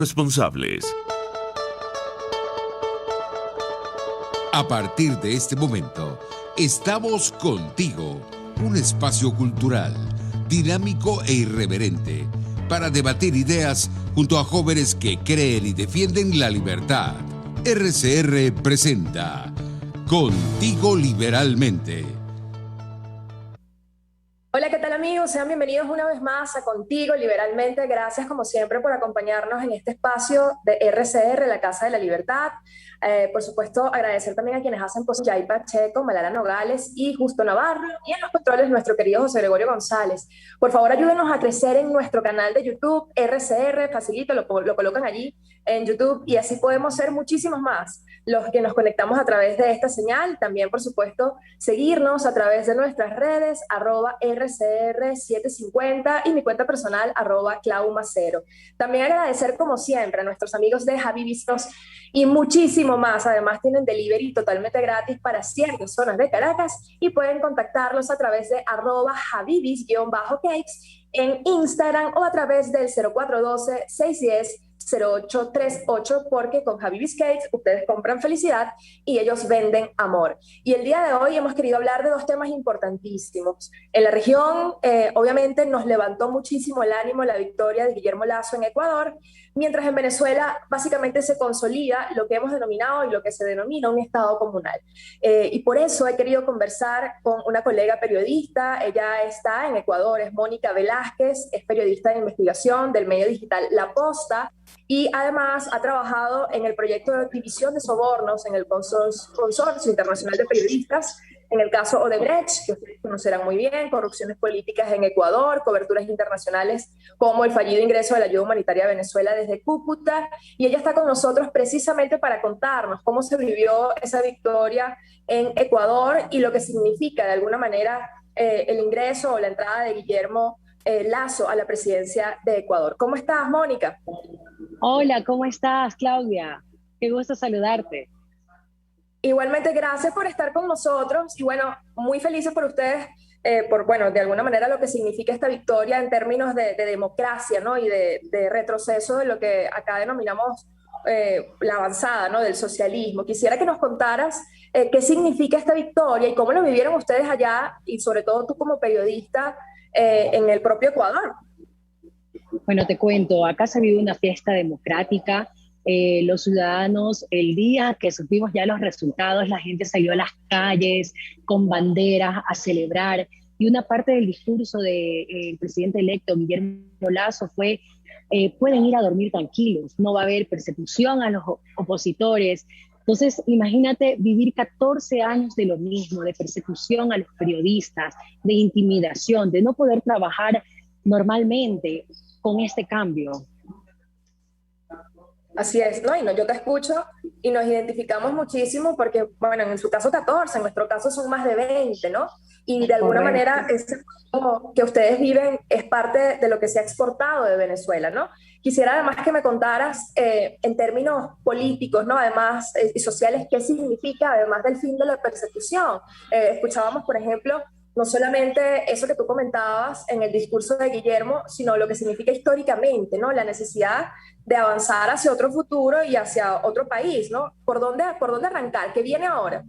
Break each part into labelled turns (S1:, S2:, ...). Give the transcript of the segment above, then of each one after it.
S1: responsables.
S2: A partir de este momento, estamos contigo, un espacio cultural, dinámico e irreverente, para debatir ideas junto a jóvenes que creen y defienden la libertad. RCR presenta Contigo Liberalmente.
S3: Hola, ¿qué tal amigos? Sean bienvenidos una vez más a Contigo Liberalmente. Gracias como siempre por acompañarnos en este espacio de RCR, la Casa de la Libertad. Por supuesto, agradecer también a quienes hacen posible Jay Pacheco, Malala Nogales y Justo Navarro, y en los controles nuestro querido José Gregorio González. Por favor, ayúdenos a crecer en nuestro canal de YouTube, RCR, facilito, lo colocan allí en YouTube y así podemos ser muchísimos más los que nos conectamos a través de esta señal. También, por supuesto, seguirnos a través de nuestras redes, @RCR750 y mi cuenta personal, @Claumacero. También agradecer, como siempre, a nuestros amigos de Javi Vistos y muchísimo más. Además, tienen delivery totalmente gratis para ciertas zonas de Caracas y pueden contactarlos a través de @Javivis_cakes en Instagram o a través del 0412-610-0838, porque con Javivis Cakes ustedes compran felicidad y ellos venden amor. Y el día de hoy hemos querido hablar de dos temas importantísimos. En la región, obviamente, nos levantó muchísimo el ánimo la victoria de Guillermo Lasso en Ecuador, mientras en Venezuela básicamente se consolida lo que hemos denominado y lo que se denomina un Estado comunal. Y por eso he querido conversar con una colega periodista. Ella está en Ecuador, es Mónica Velázquez, es periodista de investigación del medio digital La Posta, y además ha trabajado en el proyecto de división de sobornos en el Consorcio Internacional de Periodistas, en el caso Odebrecht, que ustedes conocerán muy bien, corrupciones políticas en Ecuador, coberturas internacionales como el fallido ingreso de la ayuda humanitaria a Venezuela desde Cúcuta, y ella está con nosotros precisamente para contarnos cómo se vivió esa victoria en Ecuador y lo que significa de alguna manera el ingreso o la entrada de Guillermo Lasso a la presidencia de Ecuador. ¿Cómo estás, Mónica?
S4: Hola, ¿cómo estás, Claudia? Qué gusto saludarte.
S3: Igualmente, gracias por estar con nosotros y bueno, muy felices por ustedes, por, bueno, de alguna manera lo que significa esta victoria en términos de democracia, ¿no? Y de retroceso de lo que acá denominamos la avanzada, ¿no? Del socialismo. Quisiera que nos contaras qué significa esta victoria y cómo lo vivieron ustedes allá y sobre todo tú como periodista en el propio Ecuador.
S4: Bueno, te cuento, acá se vive una fiesta democrática. Los ciudadanos, el día que supimos ya los resultados, la gente salió a las calles con banderas a celebrar, y una parte del discurso del presidente electo Guillermo Lasso fue: pueden ir a dormir tranquilos, no va a haber persecución a los opositores. Entonces, imagínate vivir 14 años de lo mismo, de persecución a los periodistas, de intimidación, de no poder trabajar normalmente con este cambio.
S3: Así es, ¿no? Y no, yo te escucho y nos identificamos muchísimo porque, bueno, en su caso 14, en nuestro caso son más de 20, ¿no? Y de alguna
S4: Correcto.
S3: manera ese mundo que ustedes viven es parte de lo que se ha exportado de Venezuela, ¿no? Quisiera además que me contaras en términos políticos, ¿no? Además, y sociales, qué significa, además del fin de la persecución. Escuchábamos, por ejemplo, no solamente eso que tú comentabas en el discurso de Guillermo, sino lo que significa históricamente, ¿no? La necesidad de avanzar hacia otro futuro y hacia otro país, ¿no? Por dónde arrancar? ¿Qué viene ahora?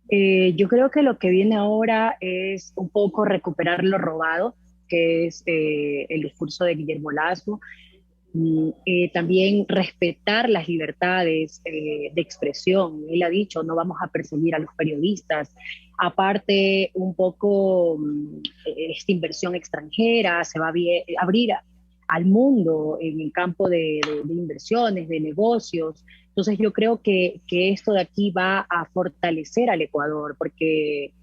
S4: Yo creo que lo que viene ahora es un poco recuperar lo robado, que es el discurso de Guillermo Lasso. También respetar las libertades de expresión. Él ha dicho: no vamos a perseguir a los periodistas. Aparte, un poco esta inversión extranjera se va a abrir al mundo en el campo de inversiones, de negocios. Entonces yo creo que esto de aquí va a fortalecer al Ecuador, porque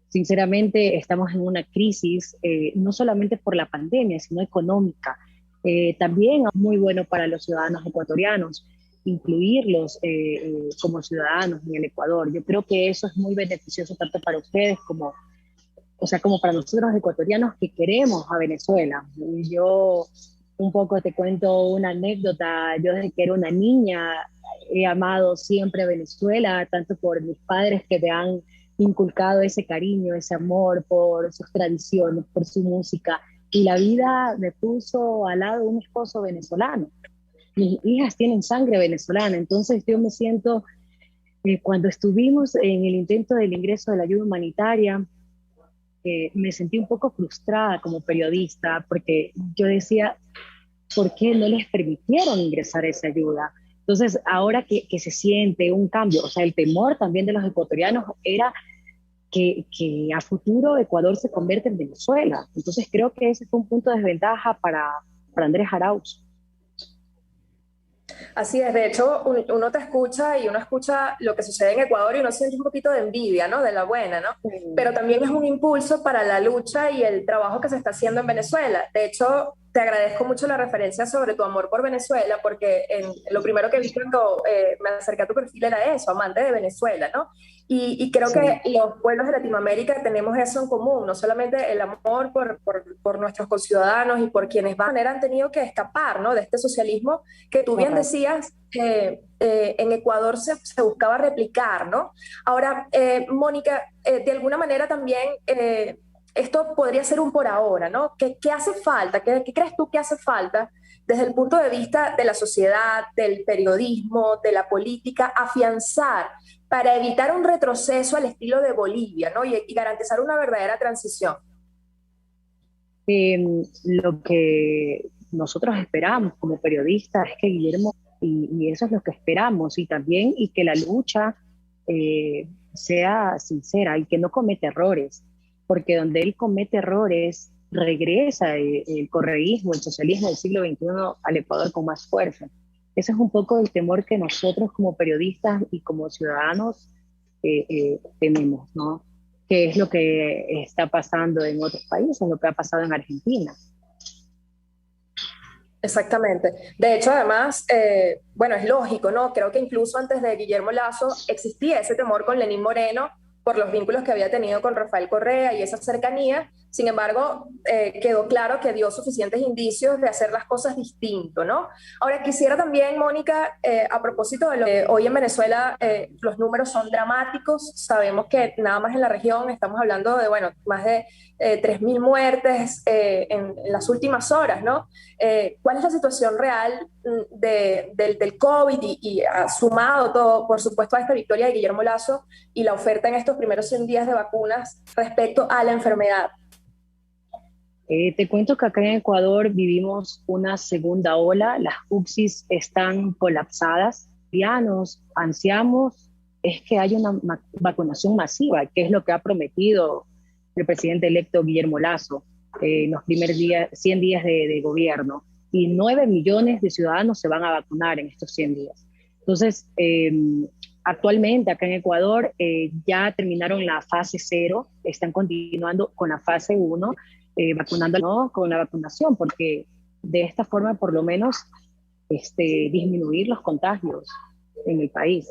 S4: sinceramente estamos en una crisis, no solamente por la pandemia, sino económica. También es muy bueno para los ciudadanos ecuatorianos incluirlos como ciudadanos en el Ecuador. Yo creo que eso es muy beneficioso tanto para ustedes como, o sea, como para nosotros los ecuatorianos que queremos a Venezuela. Yo un poco te cuento una anécdota. Yo desde que era una niña he amado siempre a Venezuela, tanto por mis padres que me han inculcado ese cariño, ese amor por sus tradiciones, por su música, y la vida me puso al lado de un esposo venezolano. mis hijas tienen sangre venezolana, entonces yo me siento, cuando estuvimos en el intento del ingreso de la ayuda humanitaria, me sentí un poco frustrada como periodista, porque yo decía, ¿por qué no les permitieron ingresar esa ayuda? Entonces, ahora que se siente un cambio, o sea, el temor también de los ecuatorianos era que a futuro Ecuador se convierte en Venezuela. Entonces, creo que ese fue un punto de desventaja para Andrés Arauz.
S3: Así es, de hecho, uno te escucha y uno escucha lo que sucede en Ecuador y uno siente un poquito de envidia, ¿no? De la buena, ¿no? Pero también es un impulso para la lucha y el trabajo que se está haciendo en Venezuela. De hecho, te agradezco mucho la referencia sobre tu amor por Venezuela, porque lo primero que vi cuando me acerqué a tu perfil era eso, amante de Venezuela, ¿no? Y creo que
S4: Sí,
S3: los pueblos de Latinoamérica tenemos eso en común, no solamente el amor por nuestros conciudadanos y por quienes van, han tenido que escapar, ¿no? De este socialismo que tú bien
S4: correcto.
S3: decías, en Ecuador se buscaba replicar, ¿no? Ahora, Mónica, de alguna manera también esto podría ser un por ahora, ¿no? ¿Qué hace falta? ¿Qué crees tú que hace falta desde el punto de vista de la sociedad, del periodismo, de la política, afianzar para evitar un retroceso al estilo de Bolivia, ¿no? Y garantizar una verdadera transición?
S4: Eh, lo que nosotros esperamos como periodistas es que Guillermo, y eso es lo que esperamos, y también y que la lucha sea sincera y que no cometa errores, porque donde él comete errores regresa el correísmo, el socialismo del siglo XXI al Ecuador con más fuerza. Ese es un poco el temor que nosotros como periodistas y como ciudadanos tenemos, ¿no? Que es lo que está pasando en otros países, lo que ha pasado en Argentina.
S3: Exactamente. De hecho, además, bueno, es lógico, ¿no? Creo que incluso antes de Guillermo Lazo existía ese temor con Lenín Moreno por los vínculos que había tenido con Rafael Correa y esa cercanía. Sin embargo, quedó claro que dio suficientes indicios de hacer las cosas distinto, ¿no? Ahora, quisiera también, Mónica, a propósito de lo que hoy en Venezuela los números son dramáticos. Sabemos que nada más en la región estamos hablando de, bueno, más de 3.000 muertes en las últimas horas, ¿no? ¿Cuál es la situación real del COVID y sumado todo, por supuesto, a esta victoria de Guillermo Lazo y la oferta en estos primeros 100 días de vacunas respecto a la enfermedad?
S4: Te cuento que acá en Ecuador vivimos una segunda ola, las UCSIs están colapsadas, ancianos, ancianos, es que hay una vacunación masiva, que es lo que ha prometido el presidente electo Guillermo Lazo en los primeros días, 100 días de gobierno, y 9 millones de ciudadanos se van a vacunar en estos 100 días. Entonces, actualmente acá en Ecuador ya terminaron la fase cero, están continuando con la fase 1, vacunando, ¿no? Con la vacunación, porque de esta forma por lo menos disminuir los contagios en el país.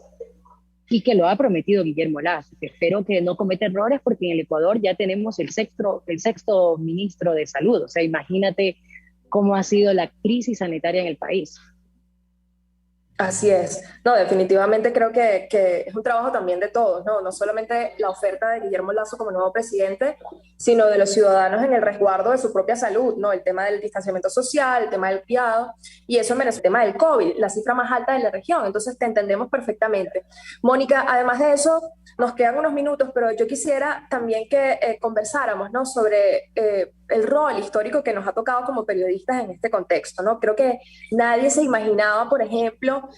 S4: Y que lo ha prometido Guillermo Lazo, que espero que no cometa errores porque en el Ecuador ya tenemos el sexto ministro de salud, o sea, imagínate cómo ha sido la crisis sanitaria en el país.
S3: Así es. No, definitivamente creo que es un trabajo también de todos, ¿no? No solamente la oferta de Guillermo Lazo como nuevo presidente, sino de los ciudadanos en el resguardo de su propia salud, ¿no? El tema del distanciamiento social, el tema del cuidado, y eso en Venezuela, el tema del COVID, la cifra más alta de la región. Entonces te entendemos perfectamente. Mónica, además de eso, nos quedan unos minutos, pero yo quisiera también que conversáramos, ¿no? Sobre el rol histórico que nos ha tocado como periodistas en este contexto, ¿no? Creo que nadie se imaginaba, por ejemplo,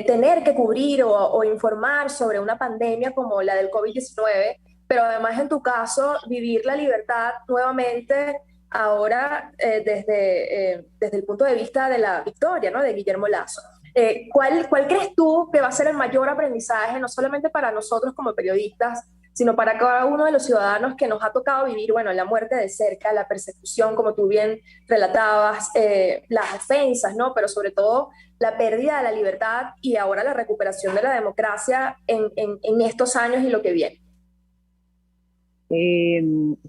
S3: tener que cubrir o informar sobre una pandemia como la del COVID-19, pero además en tu caso vivir la libertad nuevamente ahora desde el punto de vista de la victoria, ¿no? De Guillermo Lazo. ¿Cuál crees tú que va a ser el mayor aprendizaje, no solamente para nosotros como periodistas, sino para cada uno de los ciudadanos que nos ha tocado vivir, bueno, la muerte de cerca, la persecución, como tú bien relatabas, las ofensas, ¿no? Pero sobre todo la pérdida de la libertad y ahora la recuperación de la democracia en estos años y lo que viene?
S4: Eh,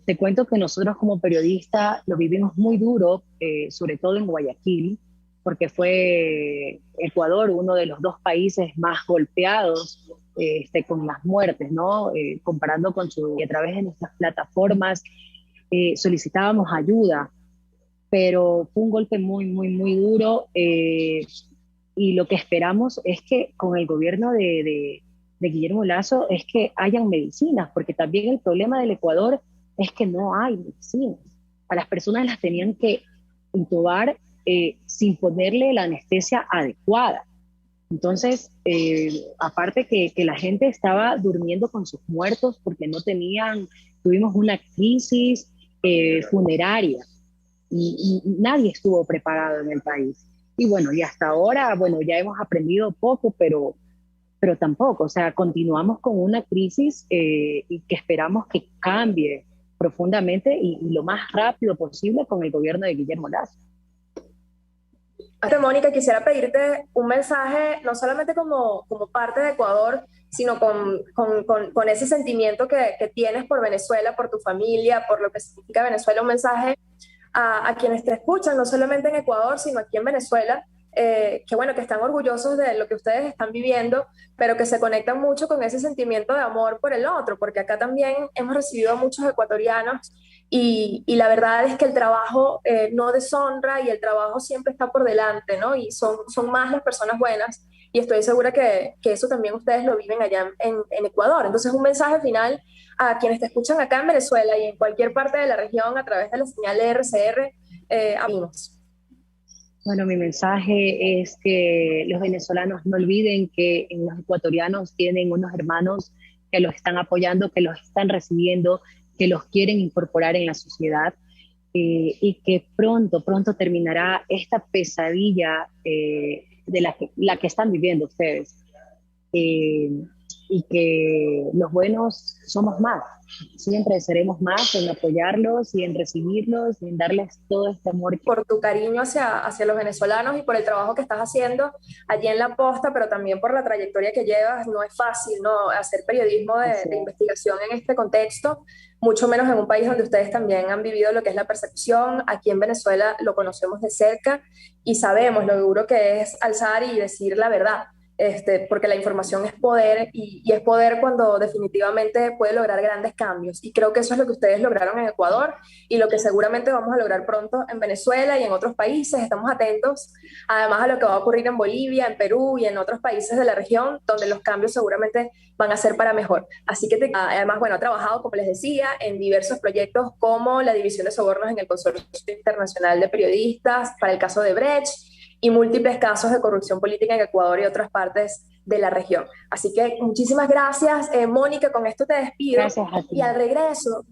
S4: Te cuento que nosotros como periodistas lo vivimos muy duro, sobre todo en Guayaquil, porque fue Ecuador uno de los dos países más golpeados con las muertes, ¿no? Comparando con su, y a través de nuestras plataformas solicitábamos ayuda, pero fue un golpe muy, muy, muy duro. y lo que esperamos es que con el gobierno de Guillermo Lasso es que hayan medicinas, porque también el problema del Ecuador es que no hay medicinas. A las personas las tenían que intubar sin ponerle la anestesia adecuada. Entonces, aparte que la gente estaba durmiendo con sus muertos porque no tenían, tuvimos una crisis funeraria y nadie estuvo preparado en el país. Y bueno, y hasta ahora, bueno, ya hemos aprendido poco, pero tampoco, o sea, continuamos con una crisis y que esperamos que cambie profundamente y lo más rápido posible con el gobierno de Guillermo Lasso.
S3: Mónica, quisiera pedirte un mensaje, no solamente como parte de Ecuador, sino con ese sentimiento que tienes por Venezuela, por tu familia, por lo que significa Venezuela, un mensaje a quienes te escuchan, no solamente en Ecuador, sino aquí en Venezuela, que bueno, que están orgullosos de lo que ustedes están viviendo, pero que se conectan mucho con ese sentimiento de amor por el otro, porque acá también hemos recibido a muchos ecuatorianos y la verdad es que el trabajo no deshonra y el trabajo siempre está por delante, ¿no? Y son más las personas buenas y estoy segura que eso también ustedes lo viven allá en Ecuador. Entonces, un mensaje final a quienes te escuchan acá en Venezuela y en cualquier parte de la región a través de la señal de RCR, amigos.
S4: Bueno, mi mensaje es que los venezolanos no olviden que los ecuatorianos tienen unos hermanos que los están apoyando, que los están recibiendo, que los quieren incorporar en la sociedad y que pronto terminará esta pesadilla de la que están viviendo ustedes. Y que los buenos somos más, siempre seremos más en apoyarlos y en recibirlos y en darles todo este amor.
S3: Por tu cariño hacia los venezolanos y por el trabajo que estás haciendo allí en La Posta, pero también por la trayectoria que llevas. No es fácil, ¿no?, hacer periodismo de investigación en este contexto, mucho menos en un país donde ustedes también han vivido lo que es la persecución. Aquí en Venezuela lo conocemos de cerca y sabemos lo duro que es alzar y decir la verdad. Porque la información es poder y es poder cuando definitivamente puede lograr grandes cambios. Y creo que eso es lo que ustedes lograron en Ecuador y lo que seguramente vamos a lograr pronto en Venezuela y en otros países. Estamos atentos además a lo que va a ocurrir en Bolivia, en Perú y en otros países de la región, donde los cambios seguramente van a ser para mejor. Así que además, bueno, ha trabajado, como les decía, en diversos proyectos como la División de Sobornos en el Consorcio Internacional de Periodistas para el caso de Brecht, y múltiples casos de corrupción política en Ecuador y otras partes de la región. Así que muchísimas gracias, Mónica, con esto te despido.
S4: Gracias a ti.
S3: Y al regreso,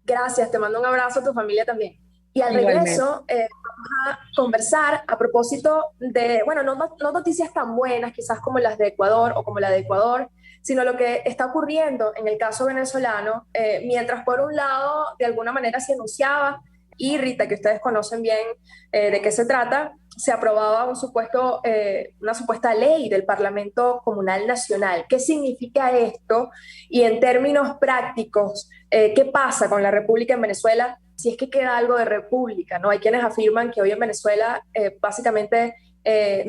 S3: gracias, te mando un abrazo a tu familia también. Y al regreso vamos a conversar a propósito de, bueno, no noticias tan buenas quizás como las de Ecuador o como la de Ecuador, sino lo que está ocurriendo en el caso venezolano, mientras por un lado de alguna manera se anunciaba, y Rita, que ustedes conocen bien de qué se trata, se aprobaba una supuesta ley del Parlamento Comunal Nacional. ¿Qué significa esto? Y en términos prácticos, ¿qué pasa con la República en Venezuela? Si es que queda algo de república, ¿no? Hay quienes afirman que hoy en Venezuela básicamente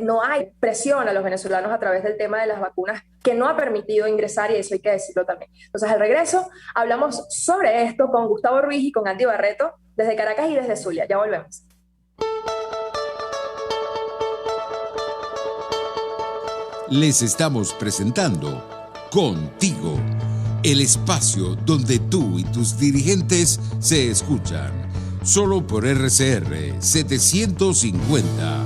S3: no hay presión a los venezolanos a través del tema de las vacunas, que no ha permitido ingresar, y eso hay que decirlo también. Entonces, al regreso, hablamos sobre esto con Gustavo Ruiz y con Andy Barreto, desde Caracas y desde Zulia. Ya volvemos.
S2: Les estamos presentando Contigo, el espacio donde tú y tus dirigentes se escuchan, solo por RCR 750.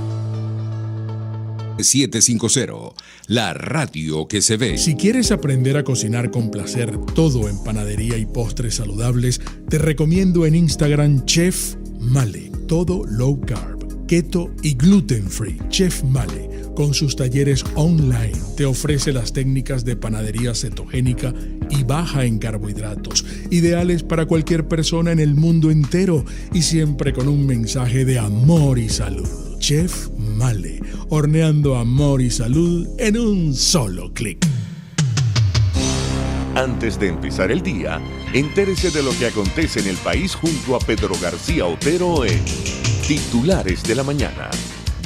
S2: 750, la radio que se ve.
S1: Si quieres aprender a cocinar con placer todo en panadería y postres saludables, te recomiendo en Instagram Chef Male. Todo low carb, keto y gluten free. Chef Male, con sus talleres online, te ofrece las técnicas de panadería cetogénica y baja en carbohidratos, ideales para cualquier persona en el mundo entero y siempre con un mensaje de amor y salud. Chef Male, horneando amor y salud en un solo clic.
S5: Antes de empezar el día, entérese de lo que acontece en el país junto a Pedro García Otero en Titulares de la Mañana,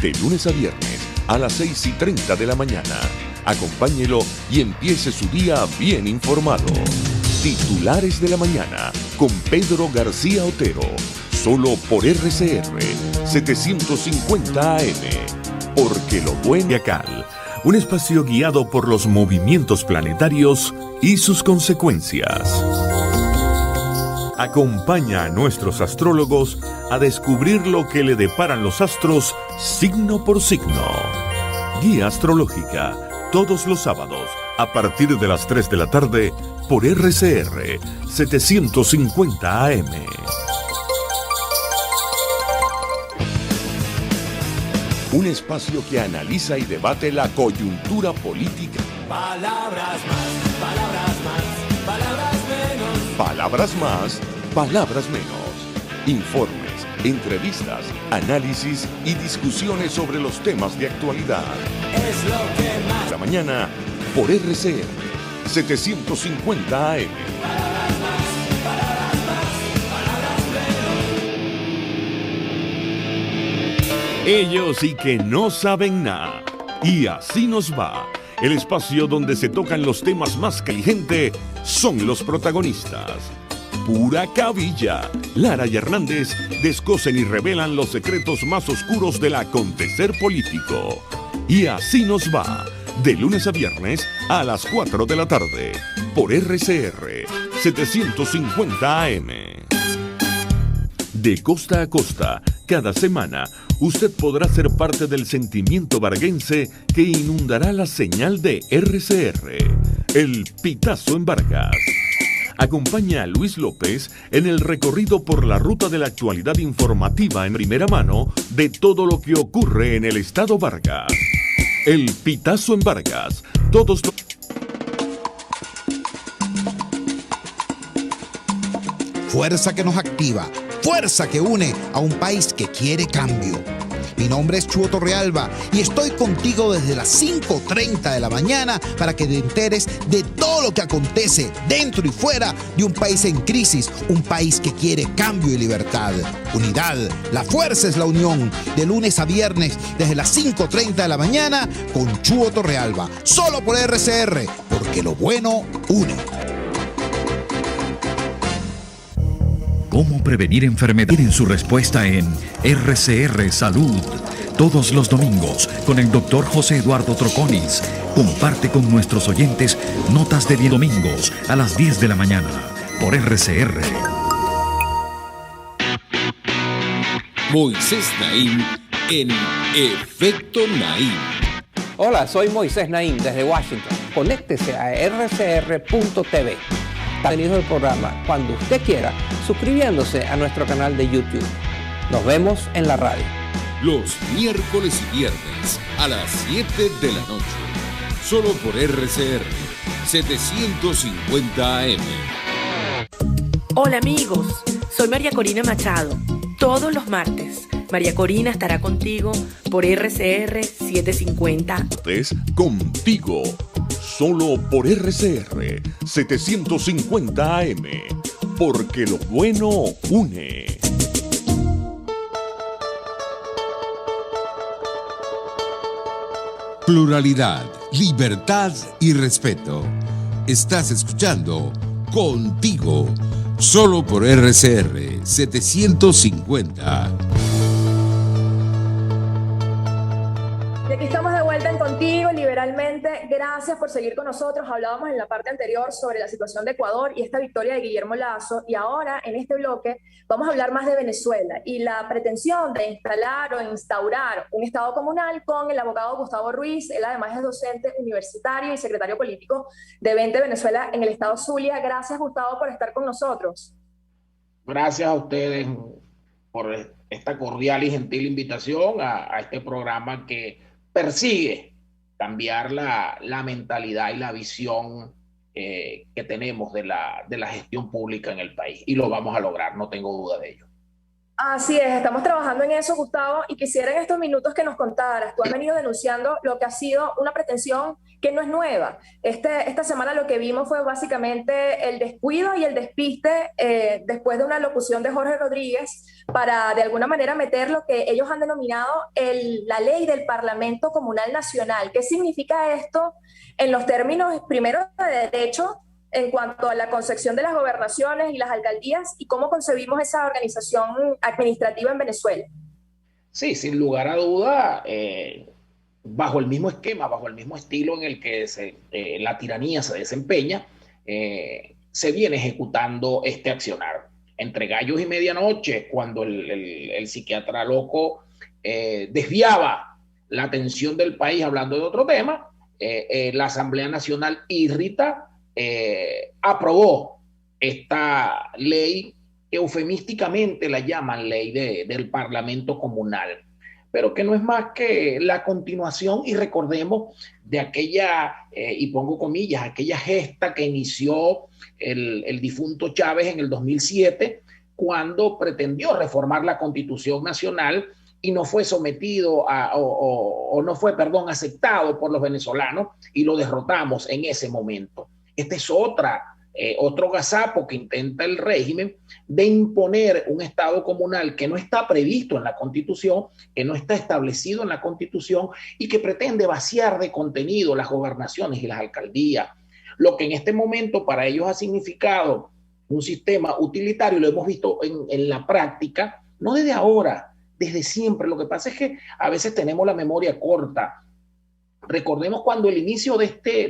S5: de lunes a viernes a las 6:30 de la mañana. Acompáñelo y empiece su día bien informado. Titulares de la Mañana con Pedro García Otero, solo por RCR 750 AM. Porque lo bueno Zodiacal, un espacio guiado por los movimientos planetarios y sus consecuencias. Acompaña a nuestros astrólogos a descubrir lo que le deparan los astros signo por signo. Guía astrológica, todos los sábados, a partir de las 3 de la tarde, por RCR 750 AM. Un espacio que analiza y debate la coyuntura política.
S6: Palabras más, palabras más, palabras menos.
S5: Palabras más, palabras menos. Informes, entrevistas, análisis y discusiones sobre los temas de actualidad.
S6: Es lo que más.
S5: La mañana por RCR 750 AM.
S6: Palabras más, palabras más, palabras menos.
S5: Ellos y que no saben nada. Y así nos va. El espacio donde se tocan los temas más que gente son los protagonistas. Pura cabilla. Lara y Hernández descosen y revelan los secretos más oscuros del acontecer político. Y así nos va. De lunes a viernes a las 4 de la tarde. Por RCR 750 AM. De costa a costa, cada semana, usted podrá ser parte del sentimiento varguense que inundará la señal de RCR, el Pitazo en Vargas. Acompaña a Luis López en el recorrido por la ruta de la actualidad informativa en primera mano de todo lo que ocurre en el estado Vargas. El Pitazo en Vargas, todos los...
S7: Fuerza que nos activa, fuerza que une a un país que quiere cambio. Mi nombre es Chuo Torrealba y estoy contigo desde las 5:30 de la mañana para que te enteres de todo lo que acontece dentro y fuera de un país en crisis, un país que quiere cambio y libertad. Unidad, la fuerza es la unión, de lunes a viernes desde las 5:30 de la mañana con Chuo Torrealba, solo por RCR, porque lo bueno une.
S8: ¿Cómo prevenir enfermedad? Tienen su respuesta en RCR Salud. Todos los domingos con el Dr. José Eduardo Troconis. Comparte con nuestros oyentes notas de 10 domingos a las 10 de la mañana por RCR.
S2: Moisés Naim en Efecto Naim.
S9: Hola, soy Moisés Naim desde Washington. Conéctese a rcr.tv. Contenido del programa cuando usted quiera, suscribiéndose a nuestro canal de YouTube. Nos vemos en la radio.
S2: Los miércoles y viernes a las 7 de la noche. Solo por RCR 750 AM.
S10: Hola amigos, soy María Corina Machado. Todos los martes, María Corina estará contigo por RCR 750.
S5: Es contigo. Solo por RCR 750 AM, porque lo bueno une.
S2: Pluralidad, libertad y respeto. Estás escuchando Contigo, solo por RCR 750.
S3: Y aquí estamos de vuelta en Contigo, Liberalmente. Gracias por seguir con nosotros. Hablábamos en la parte anterior sobre la situación de Ecuador y esta victoria de Guillermo Lasso. Y ahora, en este bloque, vamos a hablar más de Venezuela y la pretensión de instalar o instaurar un Estado comunal con el abogado Gustavo Ruiz. Él además es docente universitario y secretario político de Vente Venezuela en el estado Zulia. Gracias, Gustavo, por estar con nosotros.
S11: Gracias a ustedes por esta cordial y gentil invitación a este programa que persigue cambiar la mentalidad y la visión que tenemos de la gestión pública en el país. Y lo vamos a lograr, no tengo duda de ello.
S3: Así es, estamos trabajando en eso, Gustavo, y quisiera en estos minutos que nos contaras. Tú has venido denunciando lo que ha sido una pretensión que no es nueva. Esta semana lo que vimos fue básicamente el descuido y el despiste después de una locución de Jorge Rodríguez para de alguna manera meter lo que ellos han denominado la ley del Parlamento Comunal Nacional. ¿Qué significa esto en los términos, primero, de derecho, en cuanto a la concepción de las gobernaciones y las alcaldías y cómo concebimos esa organización administrativa en Venezuela?
S11: Sí, sin lugar a duda, bajo el mismo esquema, bajo el mismo estilo en el que la tiranía se desempeña, se viene ejecutando este accionar. Entre gallos y medianoche, cuando el psiquiatra loco desviaba la atención del país hablando de otro tema, la Asamblea Nacional irrita, aprobó esta ley que eufemísticamente la llaman ley del Parlamento Comunal, pero que no es más que la continuación, y recordemos, de aquella, y pongo comillas, aquella gesta que inició el difunto Chávez en el 2007, cuando pretendió reformar la Constitución Nacional y no fue sometido no fue aceptado por los venezolanos, y lo derrotamos en ese momento. Este es otro gazapo que intenta el régimen de imponer un Estado comunal que no está previsto en la Constitución, que no está establecido en la Constitución, y que pretende vaciar de contenido las gobernaciones y las alcaldías. Lo que en este momento para ellos ha significado un sistema utilitario, lo hemos visto en la práctica, no desde ahora, desde siempre. Lo que pasa es que a veces tenemos la memoria corta. Recordemos cuando el inicio de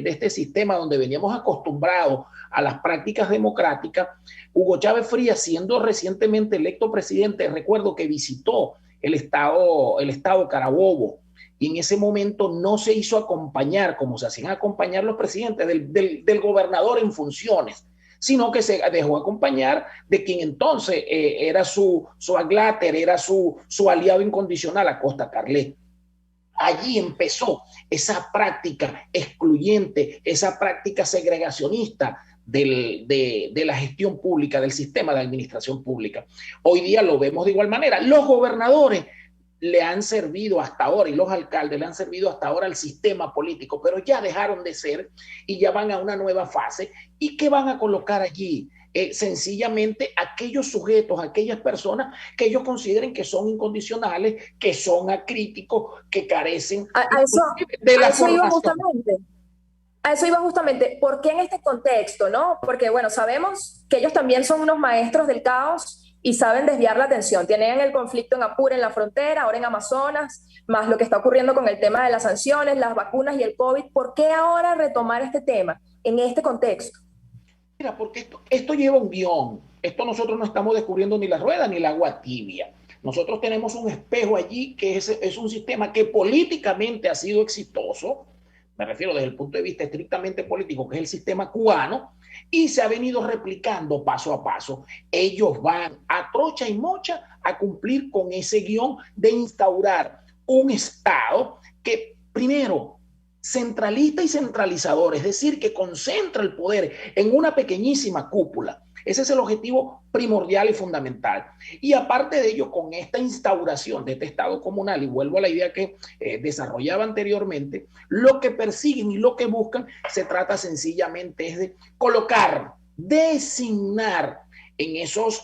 S11: este sistema, donde veníamos acostumbrados a las prácticas democráticas, Hugo Chávez Frías, siendo recientemente electo presidente, recuerdo que visitó el estado Carabobo, y en ese momento no se hizo acompañar, como se hacían acompañar los presidentes, del gobernador en funciones, sino que se dejó acompañar de quien entonces era su adláter, era su aliado incondicional, Acosta Carlet. Allí empezó esa práctica excluyente, esa práctica segregacionista de la gestión pública, del sistema de administración pública. Hoy día lo vemos de igual manera. Los gobernadores le han servido hasta ahora, y los alcaldes le han servido hasta ahora al sistema político, pero ya dejaron de ser y ya van a una nueva fase. ¿Y qué van a colocar allí? Sencillamente aquellos sujetos, aquellas personas que ellos consideren que son incondicionales, que son acríticos, que carecen de la formación.
S3: A eso iba justamente. ¿Por qué en este contexto, no? Porque, bueno, sabemos que ellos también son unos maestros del caos y saben desviar la atención. Tienen el conflicto en Apure, en la frontera, ahora en Amazonas, más lo que está ocurriendo con el tema de las sanciones, las vacunas y el COVID. ¿Por qué ahora retomar este tema en este contexto?
S11: Mira, porque esto lleva un guión. Esto nosotros no estamos descubriendo ni la rueda ni el agua tibia. Nosotros tenemos un espejo allí que es un sistema que políticamente ha sido exitoso. Me refiero desde el punto de vista estrictamente político, que es el sistema cubano, y se ha venido replicando paso a paso. Ellos van a trocha y mocha a cumplir con ese guión de instaurar un Estado que, primero, centralista y centralizador, es decir, que concentra el poder en una pequeñísima cúpula. Ese es el objetivo primordial y fundamental. Y aparte de ello, con esta instauración de este Estado comunal, y vuelvo a la idea que desarrollaba anteriormente, lo que persiguen y lo que buscan se trata sencillamente es de colocar, designar en esos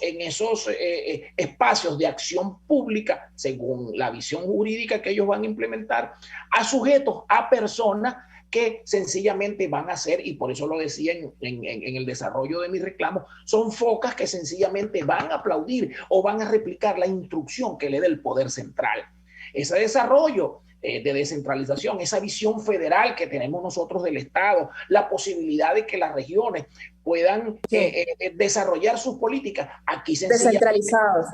S11: espacios de acción pública, según la visión jurídica que ellos van a implementar, a sujetos, a personas que sencillamente van a ser, y por eso lo decía en el desarrollo de mi reclamo, son focas que sencillamente van a aplaudir o van a replicar la instrucción que le dé el poder central. Ese desarrollo de descentralización, esa visión federal que tenemos nosotros del Estado, la posibilidad de que las regiones puedan desarrollar sus políticas, aquí
S3: descentralizados,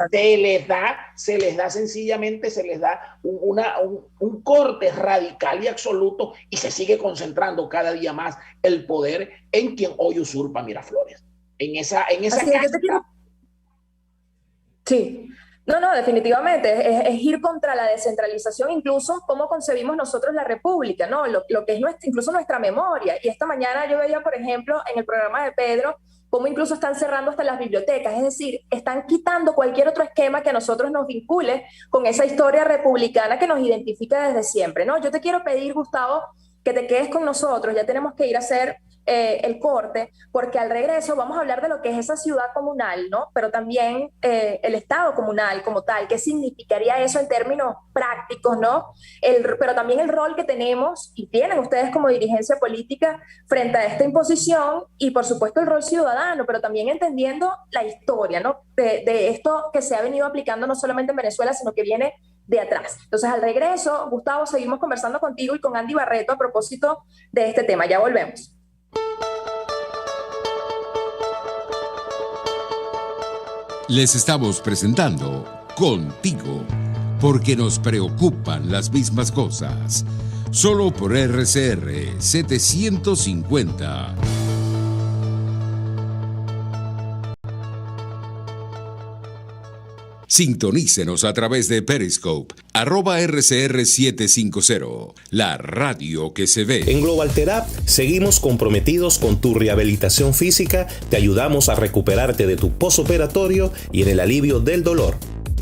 S11: se les da un corte radical y absoluto, y se sigue concentrando cada día más el poder en quien hoy usurpa Miraflores.
S3: Sí. No, definitivamente, es ir contra la descentralización, incluso cómo concebimos nosotros la república, ¿no? Lo que es incluso nuestra memoria. Y esta mañana yo veía, por ejemplo, en el programa de Pedro, cómo incluso están cerrando hasta las bibliotecas, es decir, están quitando cualquier otro esquema que a nosotros nos vincule con esa historia republicana que nos identifica desde siempre, ¿no? Yo te quiero pedir, Gustavo, que te quedes con nosotros, ya tenemos que ir a hacer el corte, porque al regreso vamos a hablar de lo que es esa ciudad comunal, ¿no? Pero también el Estado comunal como tal, qué significaría eso en términos prácticos, ¿no? Pero también el rol que tenemos y tienen ustedes como dirigencia política frente a esta imposición, y por supuesto el rol ciudadano, pero también entendiendo la historia, ¿no? De esto que se ha venido aplicando no solamente en Venezuela, sino que viene de atrás. Entonces, al regreso, Gustavo, seguimos conversando contigo y con Andy Barreto a propósito de este tema. Ya volvemos.
S2: Les estamos presentando Contigo, porque nos preocupan las mismas cosas. Solo por RCR 750. Sintonícenos a través de Periscope, @RCR750, la radio que se ve.
S12: En Global Therap seguimos comprometidos con tu rehabilitación física, te ayudamos a recuperarte de tu posoperatorio y en el alivio del dolor.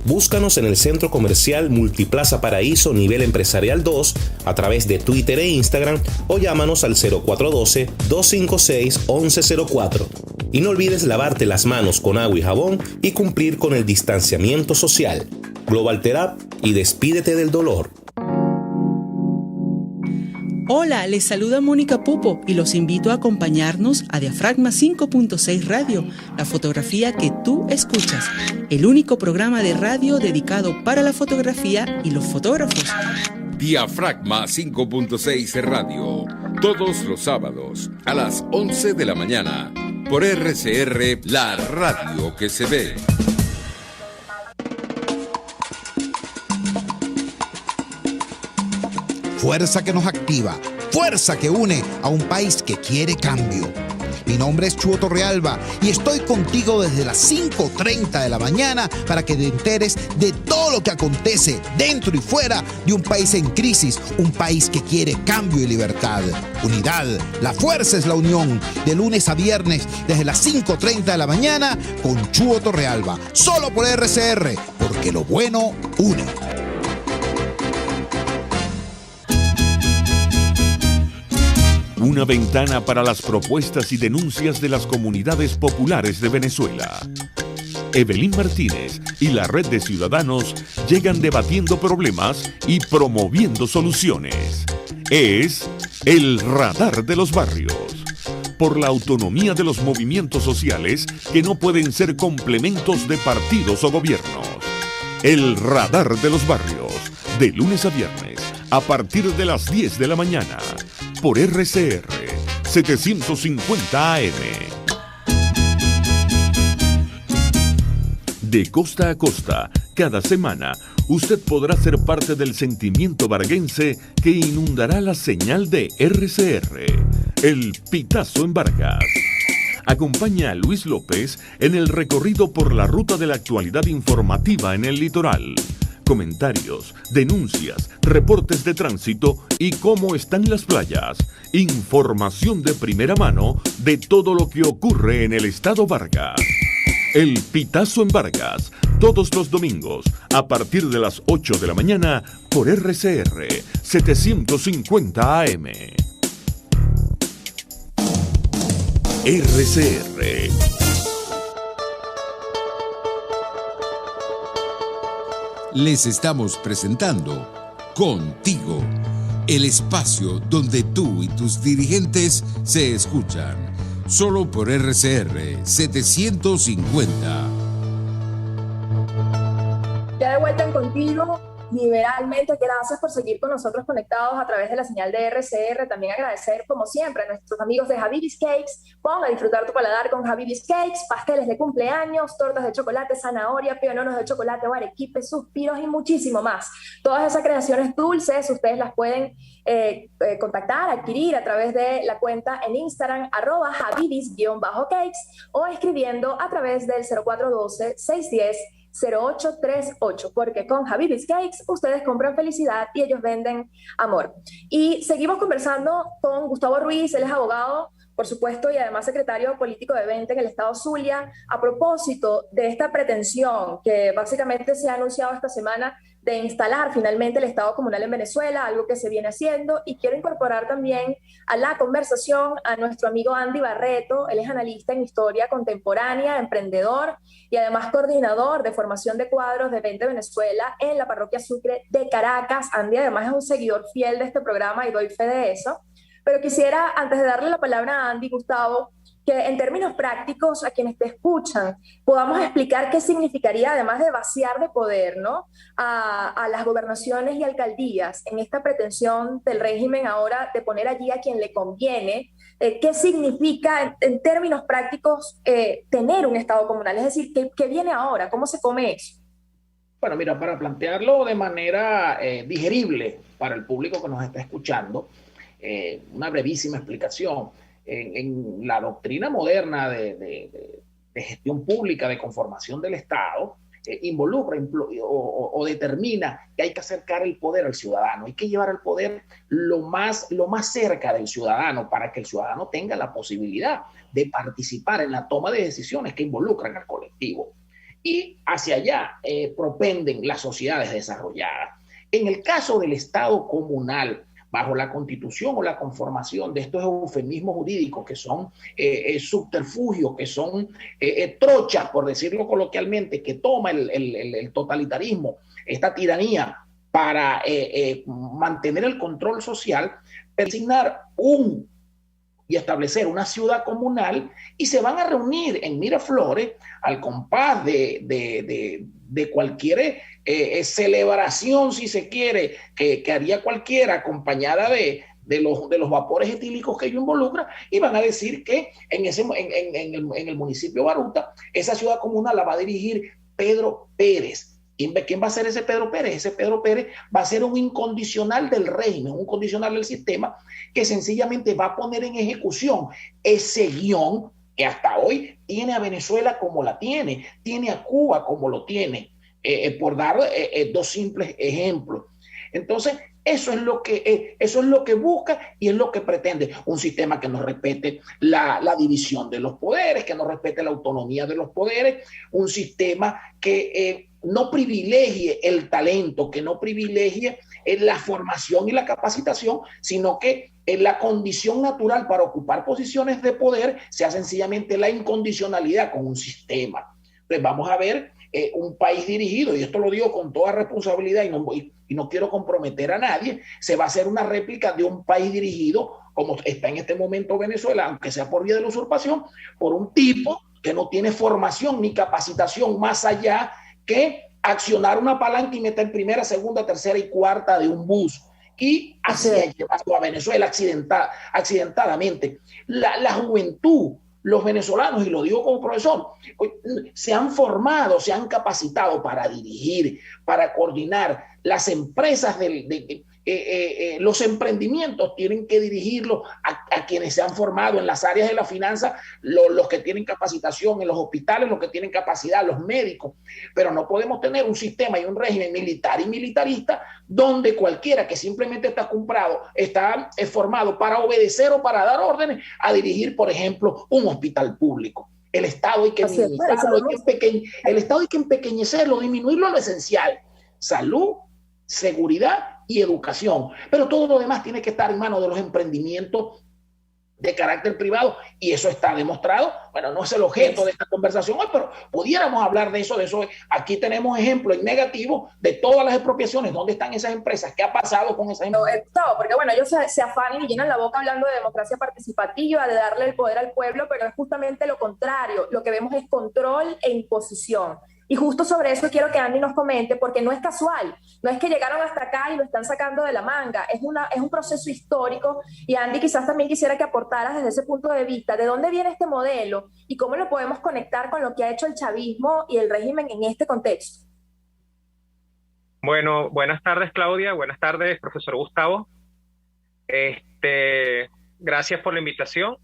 S12: Búscanos en el Centro Comercial Multiplaza Paraíso Nivel Empresarial 2 a través de Twitter e Instagram o llámanos al 0412-256-1104. Y no olvides lavarte las manos con agua y jabón y cumplir con el distanciamiento social. Global Therap y despídete del dolor.
S13: Hola, les saluda Mónica Pupo y los invito a acompañarnos a Diafragma 5.6 Radio, la fotografía que tú escuchas, el único programa de radio dedicado para la fotografía y los fotógrafos.
S2: Diafragma 5.6 Radio, todos los sábados a las 11 de la mañana, por RCR, la radio que se ve.
S7: Fuerza que nos activa, fuerza que une a un país que quiere cambio. Mi nombre es Chuo Torrealba y estoy contigo desde las 5:30 de la mañana para que te enteres de todo lo que acontece dentro y fuera de un país en crisis, un país que quiere cambio y libertad. Unidad, la fuerza es la unión, de lunes a viernes desde las 5:30 de la mañana con Chuo Torrealba, solo por RCR, porque lo bueno une.
S5: Una ventana para las propuestas y denuncias de las comunidades populares de Venezuela. Evelyn Martínez y la Red de Ciudadanos llegan debatiendo problemas y promoviendo soluciones. Es el Radar de los Barrios. Por la autonomía de los movimientos sociales que no pueden ser complementos de partidos o gobiernos. El Radar de los Barrios, de lunes a viernes, a partir de las 10 de la mañana. Por RCR 750 AM. De costa a costa, cada semana, usted podrá ser parte del sentimiento varguense que inundará la señal de RCR, el Pitazo en Vargas. Acompaña a Luis López en el recorrido por la ruta de la actualidad informativa en el litoral. Comentarios, denuncias, reportes de tránsito y cómo están las playas. Información de primera mano de todo lo que ocurre en el estado Vargas. El Pitazo en Vargas, todos los domingos, a partir de las 8 de la mañana, por RCR 750 AM. RCR.
S2: Les estamos presentando Contigo, el espacio donde tú y tus dirigentes se escuchan. Solo por RCR 750.
S3: Ya de vuelta en Contigo, liberalmente, gracias por seguir con nosotros conectados a través de la señal de RCR. También agradecer, como siempre, a nuestros amigos de Habibi's Cakes. Ponga a disfrutar tu paladar con Habibi's Cakes, pasteles de cumpleaños, tortas de chocolate, zanahoria, piononos de chocolate o arequipe, suspiros y muchísimo más. Todas esas creaciones dulces, ustedes las pueden contactar, adquirir a través de la cuenta en Instagram, @habibis_cakes, o escribiendo a través del 0412-610-0838, porque con Habibi's Cakes ustedes compran felicidad y ellos venden amor. Y seguimos conversando con Gustavo Ruiz, él es abogado, por supuesto, y además secretario político de Vente en el estado Zulia, a propósito de esta pretensión que básicamente se ha anunciado esta semana de instalar finalmente el Estado comunal en Venezuela, algo que se viene haciendo, y quiero incorporar también a la conversación a nuestro amigo Andy Barreto. Él es analista en historia contemporánea, emprendedor y además coordinador de formación de cuadros de Vente Venezuela en la parroquia Sucre de Caracas. Andy además es un seguidor fiel de este programa y doy fe de eso. Pero quisiera, antes de darle la palabra a Andy, Gustavo, que en términos prácticos a quienes te escuchan podamos explicar qué significaría, además de vaciar de poder, ¿no?, a las gobernaciones y alcaldías en esta pretensión del régimen ahora de poner allí a quien le conviene. ¿Qué significa en términos prácticos tener un Estado comunal? Es decir, ¿qué viene ahora? ¿Cómo se come eso?
S11: Bueno, mira, para plantearlo de manera digerible para el público que nos está escuchando, una brevísima explicación. En la doctrina moderna de gestión pública, de conformación del Estado, involucra o determina que hay que acercar el poder al ciudadano, hay que llevar el poder lo más cerca del ciudadano para que el ciudadano tenga la posibilidad de participar en la toma de decisiones que involucran al colectivo. Y hacia allá propenden las sociedades desarrolladas. En el caso del Estado comunal, bajo la constitución o la conformación de estos eufemismos jurídicos que son subterfugios, que son trochas, por decirlo coloquialmente, que toma el totalitarismo, esta tiranía, para mantener el control social, designar y establecer una ciudad comunal, y se van a reunir en Miraflores al compás de cualquier celebración, si se quiere, que haría cualquiera, acompañada de los vapores etílicos que ello involucra, y van a decir que en el municipio Baruta, esa ciudad comunal la va a dirigir Pedro Pérez. ¿Quién va a ser ese Pedro Pérez? Ese Pedro Pérez va a ser un incondicional del régimen, un condicional del sistema, que sencillamente va a poner en ejecución ese guión que hasta hoy tiene a Venezuela como la tiene a Cuba como lo tiene, por dar dos simples ejemplos. Entonces, eso es lo que busca y es lo que pretende. Un sistema que nos respete la división de los poderes, que nos respete la autonomía de los poderes, un sistema que no privilegie el talento, que no privilegie la formación y la capacitación, sino que la condición natural para ocupar posiciones de poder sea sencillamente la incondicionalidad con un sistema. Entonces vamos a ver un país dirigido, y esto lo digo con toda responsabilidad y no quiero comprometer a nadie, se va a hacer una réplica de un país dirigido, como está en este momento Venezuela, aunque sea por vía de la usurpación, por un tipo que no tiene formación ni capacitación más allá que accionar una palanca y meter primera, segunda, tercera y cuarta de un bus, y así ha llevado a Venezuela accidentadamente. La juventud, los venezolanos, y lo digo como profesor, se han formado, se han capacitado para dirigir, para coordinar. Las empresas los emprendimientos tienen que dirigirlos a quienes se han formado en las áreas de la finanza, los que tienen capacitación, en los hospitales, los que tienen capacidad, los médicos. Pero no podemos tener un sistema y un régimen militar y militarista donde cualquiera que simplemente está formado para obedecer o para dar órdenes a dirigir, por ejemplo, un hospital público. El Estado hay que minimizarlo, el Estado hay que empequeñecerlo, disminuirlo a lo esencial: salud, seguridad y educación, pero todo lo demás tiene que estar en manos de los emprendimientos de carácter privado, y eso está demostrado. Bueno, no es el objeto de esta conversación hoy, pero pudiéramos hablar de eso. Aquí tenemos ejemplos en negativo de todas las expropiaciones. ¿Dónde están esas empresas? ¿Qué ha pasado con esas empresas?
S3: Porque bueno, ellos se afanan y llenan la boca hablando de democracia participativa, de darle el poder al pueblo, pero es justamente lo contrario. Lo que vemos es control e imposición. Y justo sobre eso quiero que Andy nos comente, porque no es casual, no es que llegaron hasta acá y lo están sacando de la manga, es un proceso histórico, y Andy quizás también quisiera que aportaras desde ese punto de vista, de dónde viene este modelo y cómo lo podemos conectar con lo que ha hecho el chavismo y el régimen en este contexto.
S14: Bueno, buenas tardes, Claudia, buenas tardes, profesor Gustavo. Gracias por la invitación.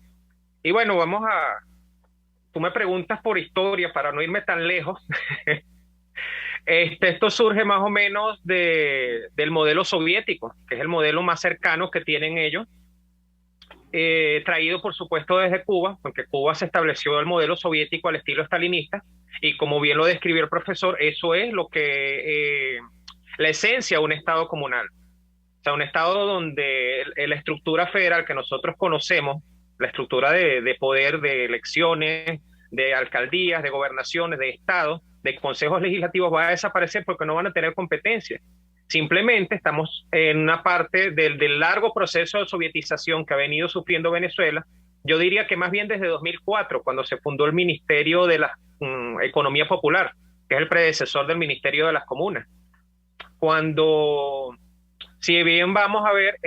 S14: Y bueno, tú me preguntas por historia, para no irme tan lejos. Esto surge más o menos del modelo soviético, que es el modelo más cercano que tienen ellos, traído por supuesto desde Cuba, porque Cuba se estableció el modelo soviético al estilo stalinista, y como bien lo describió el profesor, eso es lo que la esencia de un Estado comunal. O sea, un Estado donde la estructura federal que nosotros conocemos, la estructura de poder, de elecciones, de alcaldías, de gobernaciones, de estados, de consejos legislativos, va a desaparecer porque no van a tener competencia. Simplemente estamos en una parte del largo proceso de sovietización que ha venido sufriendo Venezuela, Yo diría que más bien desde 2004, cuando se fundó el Ministerio de la Economía Popular, que es el predecesor del Ministerio de las Comunas. Cuando, si bien vamos a ver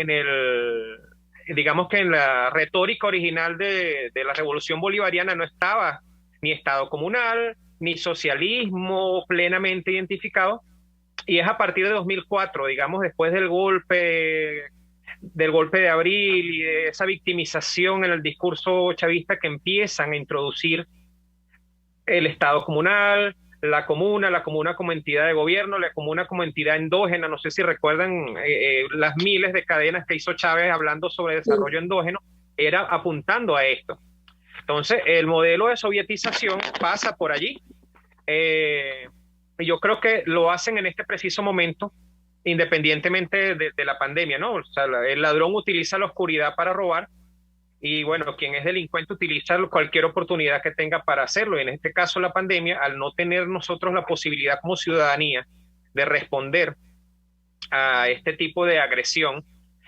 S14: digamos que en la retórica original de la Revolución Bolivariana no estaba ni Estado comunal, ni socialismo plenamente identificado, y es a partir de 2004, digamos, después del golpe de abril y de esa victimización en el discurso chavista, que empiezan a introducir el Estado comunal, la comuna como entidad de gobierno, la comuna como entidad endógena. No sé si recuerdan las miles de cadenas que hizo Chávez hablando sobre desarrollo endógeno, era apuntando a esto. Entonces, el modelo de sovietización pasa por allí. Yo creo que lo hacen en este preciso momento, independientemente de la pandemia, ¿no? O sea, el ladrón utiliza la oscuridad para robar, y bueno, quien es delincuente utiliza cualquier oportunidad que tenga para hacerlo. Y en este caso la pandemia, al no tener nosotros la posibilidad como ciudadanía de responder a este tipo de agresión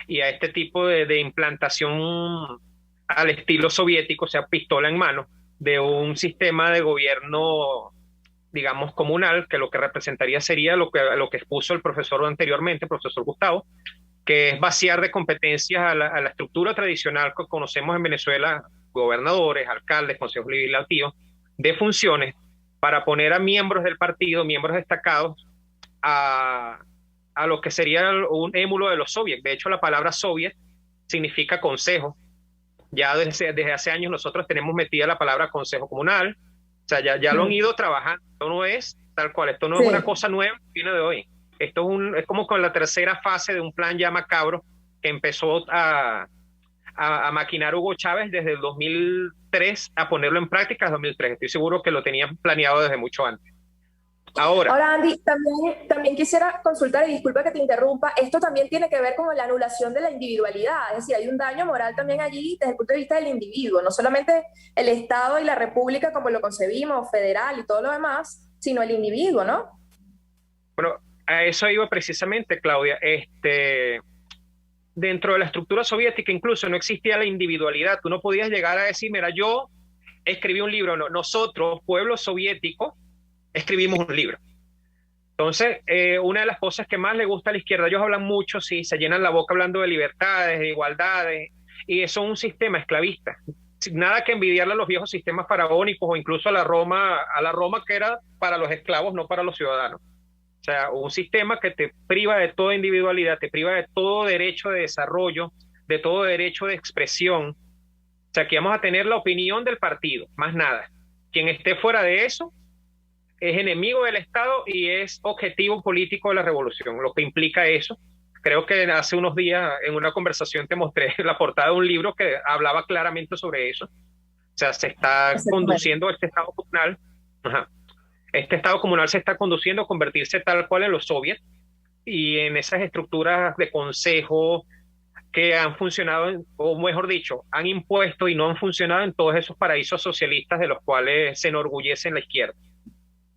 S14: y a este tipo de implantación al estilo soviético, o sea, pistola en mano, de un sistema de gobierno, digamos, comunal, que lo que representaría sería lo que expuso el profesor anteriormente, el profesor Gustavo, que es vaciar de competencias a la estructura tradicional que conocemos en Venezuela, gobernadores, alcaldes, consejos legislativos, de funciones, para poner a miembros del partido, miembros destacados, a lo que sería un émulo de los soviets. De hecho, la palabra soviet significa consejo. Ya desde hace años nosotros tenemos metida la palabra consejo comunal. O sea, ya lo han ido trabajando. Esto no es tal cual, esto no es una cosa nueva que viene de hoy. Esto es como con la tercera fase de un plan ya macabro que empezó a maquinar Hugo Chávez desde el 2003, a ponerlo en práctica en 2003. Estoy seguro que lo tenían planeado desde mucho antes.
S3: Ahora, Andy, también quisiera consultar, y disculpa que te interrumpa, esto también tiene que ver con la anulación de la individualidad, es decir, hay un daño moral también allí desde el punto de vista del individuo, no solamente el Estado y la República como lo concebimos, federal y todo lo demás, sino el individuo, ¿no?
S14: Bueno, a eso iba precisamente, Claudia. Dentro de la estructura soviética incluso no existía la individualidad. Tú no podías llegar a decir, mira, yo escribí un libro. No, nosotros, pueblo soviético, escribimos un libro. Entonces, una de las cosas que más le gusta a la izquierda, ellos hablan mucho, sí, se llenan la boca hablando de libertades, de igualdades, y eso es un sistema esclavista. Nada que envidiarle a los viejos sistemas faraónicos o incluso a la Roma que era para los esclavos, no para los ciudadanos. O sea, un sistema que te priva de toda individualidad, te priva de todo derecho de desarrollo, de todo derecho de expresión. O sea, aquí vamos a tener la opinión del partido, más nada. Quien esté fuera de eso es enemigo del Estado y es objetivo político de la revolución, lo que implica eso. Creo que hace unos días en una conversación te mostré la portada de un libro que hablaba claramente sobre eso. O sea, se está conduciendo este Estado comunal. Este Estado comunal se está conduciendo a convertirse tal cual en los soviets y en esas estructuras de consejo que han funcionado, o mejor dicho, han impuesto y no han funcionado en todos esos paraísos socialistas de los cuales se enorgullece la izquierda,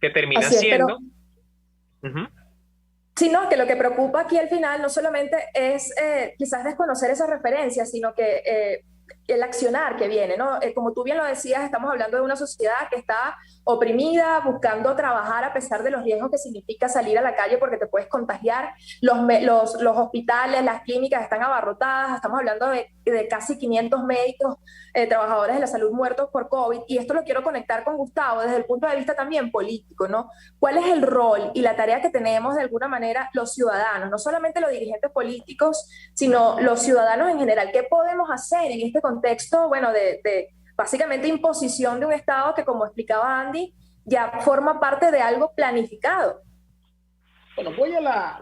S14: que termina siendo...
S3: Sí, no, que lo que preocupa aquí al final no solamente es quizás desconocer esas referencias, sino que el accionar que viene, ¿no? Como tú bien lo decías, estamos hablando de una sociedad que está oprimida, buscando trabajar a pesar de los riesgos que significa salir a la calle porque te puedes contagiar. Los hospitales, las clínicas están abarrotadas, estamos hablando de casi 500 médicos, trabajadores de la salud muertos por COVID, y esto lo quiero conectar con Gustavo desde el punto de vista también político, ¿no? ¿Cuál es el rol y la tarea que tenemos de alguna manera los ciudadanos, no solamente los dirigentes políticos, sino los ciudadanos en general? ¿Qué podemos hacer en este contexto, bueno, de básicamente imposición de un Estado que, como explicaba Andy, ya forma parte de algo planificado?
S11: Bueno, voy a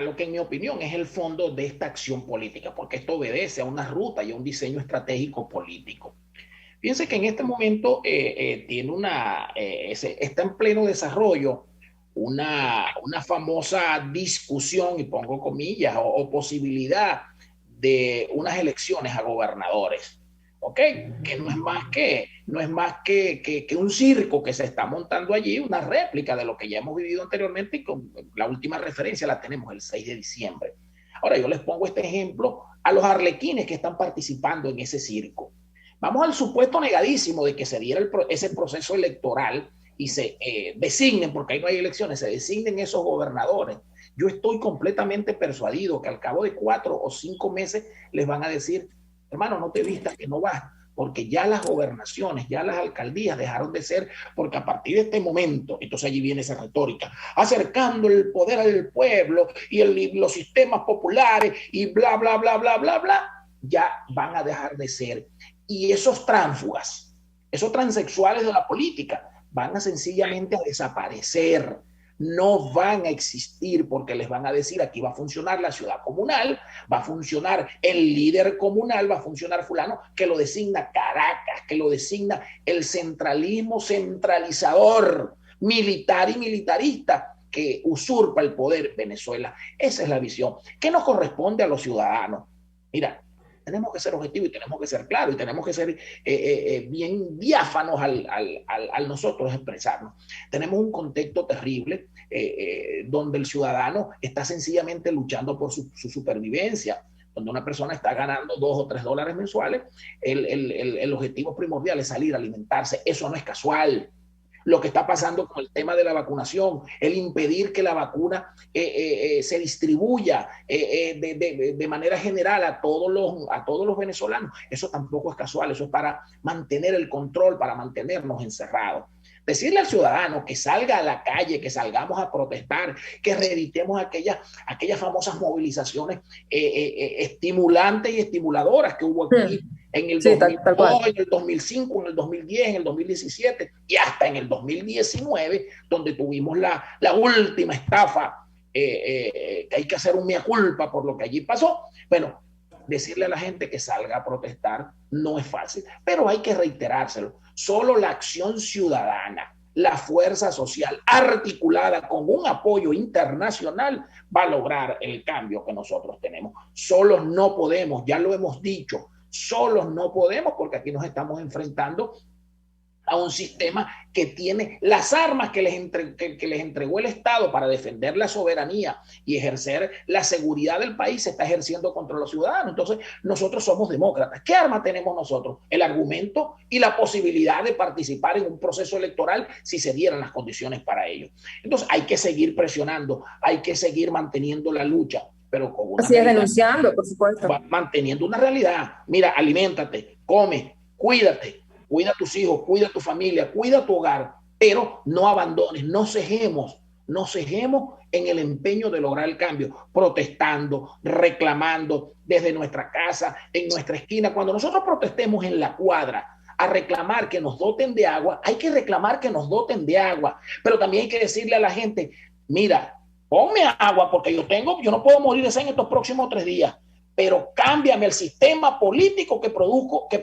S11: lo que en mi opinión es el fondo de esta acción política, porque esto obedece a una ruta y a un diseño estratégico político. Fíjense que en este momento está en pleno desarrollo una famosa discusión, y pongo comillas, o posibilidad de unas elecciones a gobernadores. ¿Ok? Que no es más que un circo que se está montando allí, una réplica de lo que ya hemos vivido anteriormente, y con la última referencia la tenemos el 6 de diciembre. Ahora yo les pongo este ejemplo a los arlequines que están participando en ese circo. Vamos al supuesto negadísimo de que se diera ese proceso electoral y se designen, porque ahí no hay elecciones, se designen esos gobernadores. Yo estoy completamente persuadido que al cabo de 4 o 5 meses les van a decir, hermano, no te vistas que no vas, porque ya las gobernaciones, ya las alcaldías dejaron de ser, porque a partir de este momento, entonces allí viene esa retórica, acercando el poder al pueblo y los sistemas populares y bla, bla, bla, bla, bla, bla, ya van a dejar de ser. Y esos tránsfugas, esos transexuales de la política, van a sencillamente a desaparecer. No van a existir porque les van a decir aquí va a funcionar la ciudad comunal, va a funcionar el líder comunal, va a funcionar fulano que lo designa Caracas, que lo designa el centralismo centralizador, militar y militarista que usurpa el poder Venezuela. Esa es la visión. ¿Qué nos corresponde a los ciudadanos? Mira, tenemos que ser objetivos y tenemos que ser claros y tenemos que ser bien diáfanos al nosotros expresarnos. Tenemos un contexto terrible donde el ciudadano está sencillamente luchando por su supervivencia. Donde una persona está ganando $2 o $3 mensuales, el objetivo primordial es salir a alimentarse. Eso no es casual. Lo que está pasando con el tema de la vacunación, el impedir que la vacuna se distribuya de manera general a todos los venezolanos, eso tampoco es casual, eso es para mantener el control, para mantenernos encerrados. Decirle al ciudadano que salga a la calle, que salgamos a protestar, que reeditemos aquellas famosas movilizaciones estimulantes y estimuladoras que hubo aquí en el 2002, en el 2005, en el 2010, en el 2017 y hasta en el 2019, donde tuvimos la última estafa, que hay que hacer un mea culpa por lo que allí pasó. Bueno, decirle a la gente que salga a protestar no es fácil, pero hay que reiterárselo. Solo la acción ciudadana, la fuerza social articulada con un apoyo internacional va a lograr el cambio que nosotros tenemos. Solos no podemos, ya lo hemos dicho, solos no podemos porque aquí nos estamos enfrentando a un sistema que tiene las armas que les entregó el Estado para defender la soberanía y ejercer la seguridad del país, se está ejerciendo contra los ciudadanos. Entonces, nosotros somos demócratas. ¿Qué arma tenemos nosotros? El argumento y la posibilidad de participar en un proceso electoral si se dieran las condiciones para ello. Entonces, hay que seguir presionando, hay que seguir manteniendo la lucha, pero con una
S3: realidad, denunciando, por supuesto.
S11: Manteniendo una realidad. Mira, aliméntate, come, cuídate. Cuida a tus hijos, cuida a tu familia, cuida a tu hogar, pero no abandones, no cejemos en el empeño de lograr el cambio, protestando, reclamando desde nuestra casa, en nuestra esquina. Cuando nosotros protestemos en la cuadra a reclamar que nos doten de agua, hay que reclamar que nos doten de agua, pero también hay que decirle a la gente, mira, ponme agua porque yo no puedo morir de sed en estos próximos 3 días, pero cámbiame el sistema político que produjo que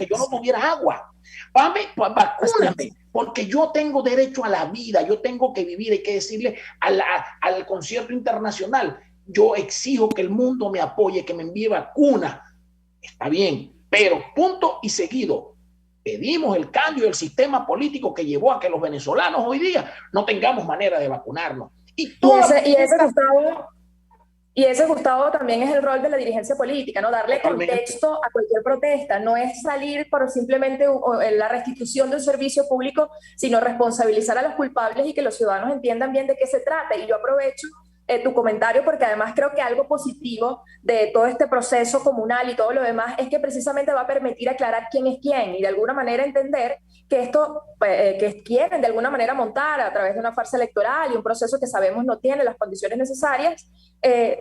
S11: yo no tuviera agua. Vacúname, porque yo tengo derecho a la vida, yo tengo que vivir. Hay que decirle al concierto internacional, yo exijo que el mundo me apoye, que me envíe vacuna. Está bien, pero punto y seguido, pedimos el cambio del sistema político que llevó a que los venezolanos hoy día no tengamos manera de vacunarnos.
S3: Y ese, Gustavo, también es el rol de la dirigencia política, ¿no? Darle contexto a cualquier protesta. No es salir por simplemente la restitución de un servicio público, sino responsabilizar a los culpables y que los ciudadanos entiendan bien de qué se trata. Y yo aprovecho tu comentario porque además creo que algo positivo de todo este proceso comunal y todo lo demás es que precisamente va a permitir aclarar quién es quién y de alguna manera entender que esto que quieren de alguna manera montar a través de una farsa electoral y un proceso que sabemos no tiene las condiciones necesarias,